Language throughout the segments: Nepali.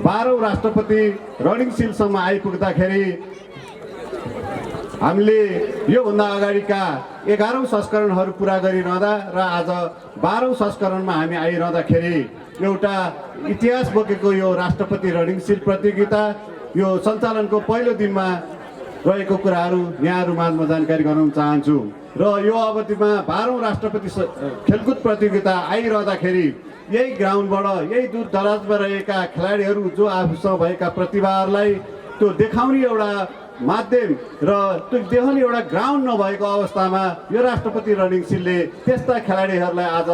12औं राष्ट्रपति रनिङ सिलसम्म आइपुग्दाखेरि हामीले योभन्दा अगाडिका 11औं संस्करणहरू पुरा गरिरहँदा र आज 12औं संस्करणमा हामी आइरहँदाखेरि एउटा इतिहास बोकेको यो राष्ट्रपति रनिङ सिल प्रतियोगिता यो सञ्चालनको पहिलो दिनमा रहेको कुराहरू यहाँहरू माझमा जानकारी गराउन चाहन्छु। र यो अवधिमा 12औं राष्ट्रपति खेलकुद प्रतियोगिता आइरहँदाखेरि यही ग्राउन्डबाट यही दूर दराजमा रहेका खेलाडीहरू जो आफूसँग भएका प्रतिभाहरूलाई त्यो देखाउने एउटा माध्यम र त्यो देखाउने एउटा ग्राउन्ड नभएको अवस्थामा यो राष्ट्रपति रनिङ सिलले त्यस्ता खेलाडीहरूलाई आज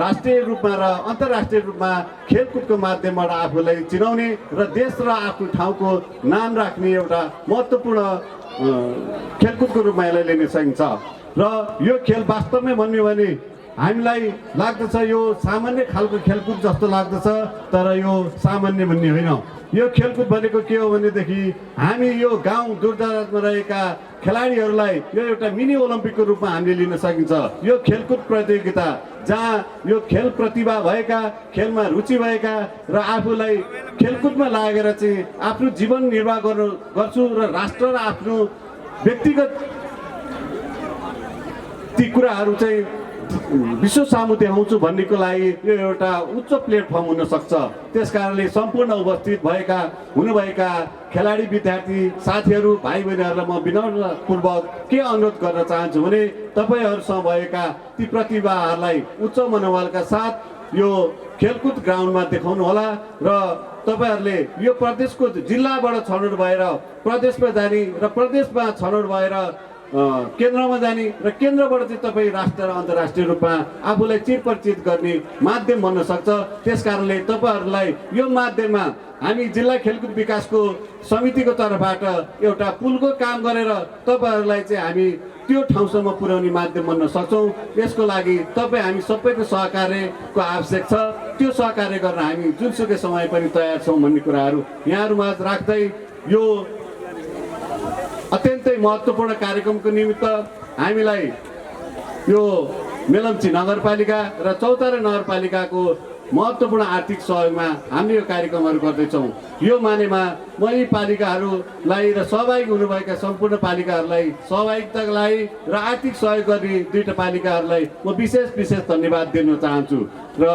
राष्ट्रिय रूपमा र अन्तर्राष्ट्रिय रूपमा खेलकुदको माध्यमबाट आफूलाई चिनाउने र देश र आफ्नो ठाउँको नाम राख्ने एउटा महत्त्वपूर्ण खेलकुदको रूपमा यसलाई लिन सकिन्छ। र यो खेल वास्तवमै भन्यो भने हामीलाई लाग्दछ यो सामान्य खालको खेलकुद जस्तो लाग्दछ, तर यो सामान्य भन्ने होइन। यो खेलकुद भनेको के हो भनेदेखि हामी यो गाउँ दूरदराजमा रहेका खेलाडीहरूलाई यो एउटा मिनी ओलम्पिकको रूपमा हामीले लिन सकिन्छ। यो खेलकुद प्रतियोगिता जहाँ यो खेल प्रतिभा भएका, खेलमा रुचि भएका र आफूलाई खेलकुदमा लागेर चाहिँ आफ्नो जीवन निर्वाह गर्छु र राष्ट्र र आफ्नो व्यक्तिगत ती कुराहरू चाहिँ विश्व सामु देखाउँछु भन्नेको लागि यो एउटा उच्च प्लेटफर्म हुन सक्छ। त्यसकारणले सम्पूर्ण उपस्थित हुनुभएका खेलाडी, विद्यार्थी साथीहरू, भाइ बहिनीहरूलाई म विनम्रपूर्वक के अनुरोध गर्न चाहन्छु भने तपाईँहरूसँग भएका ती प्रतिभाहरूलाई उच्च मनोबलका साथ यो खेलकुद ग्राउन्डमा देखाउनु होला र तपाईँहरूले यो प्रदेशको जिल्लाबाट छनौट भएर प्रदेशमा जाने र प्रदेशमा छनौट भएर केन्द्रमा जाने र केन्द्रबाट चाहिँ तपाईँ राष्ट्रिय र अन्तर्राष्ट्रिय रूपमा आफूलाई चिरपरिचित गर्ने माध्यम बन्न सक्छ। त्यसकारणले तपाईँहरूलाई यो माध्यममा हामी जिल्ला खेलकुद विकासको समितिको तर्फबाट एउटा पुलको काम गरेर तपाईँहरूलाई चाहिँ हामी त्यो ठाउँसम्म पुर्याउने माध्यम बन्न सक्छौँ। यसको लागि तपाईँ हामी सबैको सहकार्यको आवश्यक छ। त्यो सहकार्य गर्न हामी जुनसुकै समय पनि तयार छौँ भन्ने कुराहरू यहाँहरूमा राख्दै यो अत्यन्तै महत्त्वपूर्ण कार्यक्रमको निमित्त हामीलाई यो मेलम्ची नगरपालिका र चौतारा नगरपालिकाको महत्त्वपूर्ण आर्थिक सहयोगमा हामीले यो कार्यक्रमहरू गर्दैछौँ। यो मानेमा म यी पालिकाहरूलाई र सहभागी हुनुभएका सम्पूर्ण पालिकाहरूलाई सहभागिताको लागि र आर्थिक सहयोग गर्ने दुईटा पालिकाहरूलाई म विशेष धन्यवाद दिन चाहन्छु र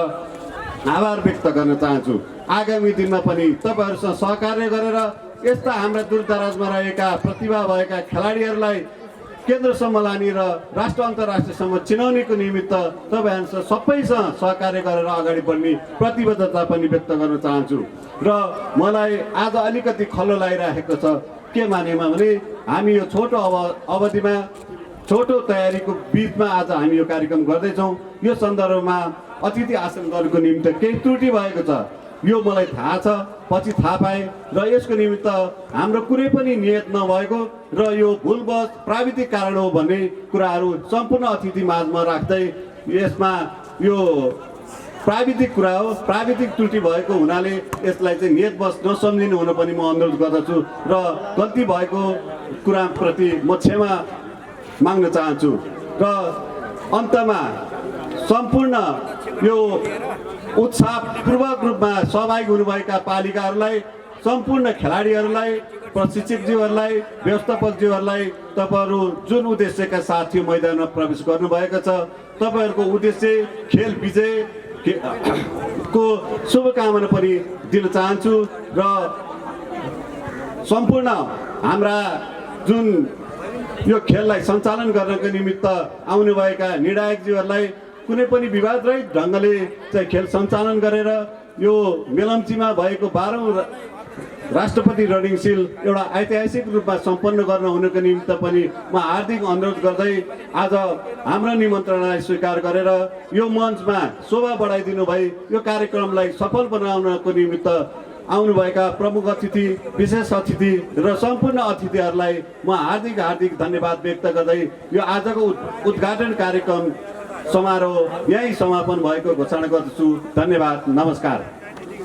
आभार व्यक्त गर्न चाहन्छु। आगामी दिनमा पनि तपाईँहरूसँग सहकार्य गरेर यस्ता हाम्रा दूरदराजमा रहेका प्रतिभा भएका खेलाडीहरूलाई केन्द्रसम्म लाने र राष्ट्र अन्तर्राष्ट्रियसम्म चिनाउनेको निमित्त तपाईँहरूसँग सबैसँग सहकार्य गरेर अगाडि बढ्ने प्रतिबद्धता पनि व्यक्त गर्न चाहन्छु। र मलाई आज अलिकति खल्लो लागिरहेको छ के मानेमा भने हामी यो छोटो अवधिमा छोटो तयारीको बिचमा आज हामी यो कार्यक्रम गर्दैछौँ। यो सन्दर्भमा अतिथि आसनहरूको निमित्त केही त्रुटि भएको छ, यो मलाई थाहा छ, पछि थाहा पाएँ र यसको निमित्त हाम्रो कुनै पनि नियत नभएको र यो भुलवश प्राविधिक कारण हो भन्ने कुराहरू सम्पूर्ण अतिथि माझमा राख्दै यसमा यो प्राविधिक कुरा हो, प्राविधिक त्रुटि भएको हुनाले यसलाई चाहिँ नियतवश नसम्झिनु हुन पनि म अनुरोध गर्दछु र गल्ती भएको कुराप्रति म क्षमा माग्न चाहन्छु। र अन्तमा सम्पूर्ण यो उत्साहपूर्वक रूपमा सहभागी हुनुभएका पालिकाहरूलाई, सम्पूर्ण खेलाडीहरूलाई, प्रशिक्षकज्यूहरूलाई, व्यवस्थापकज्यूहरूलाई तपाईँहरू जुन उद्देश्यका साथ यो मैदानमा प्रवेश गर्नुभएको छ तपाईँहरूको उद्देश्य खेल विजय को शुभकामना पनि दिन चाहन्छु र सम्पूर्ण हाम्रा जुन यो खेललाई सञ्चालन गर्नको निमित्त आउनुभएका निर्णायकज्यूहरूलाई कुनै पनि विवादरहित ढङ्गले चाहिँ खेल सञ्चालन गरेर यो मेलम्चीमा भएको 12औं राष्ट्रपति रनिङ सिल एउटा ऐतिहासिक रूपमा सम्पन्न गर्न हुनुको निमित्त पनि म हार्दिक अनुरोध गर्दै आज हाम्रो निमन्त्रणालाई स्वीकार गरेर यो मञ्चमा शोभा बढाइदिनु भई यो कार्यक्रमलाई सफल बनाउनको निमित्त आउनुभएका प्रमुख अतिथि, विशेष अतिथि र सम्पूर्ण अतिथिहरूलाई म हार्दिक धन्यवाद व्यक्त गर्दै यो आजको उद्घाटन कार्यक्रम समारोह यही समापन भएको घोषणा गर्दछु। धन्यवाद, नमस्कार।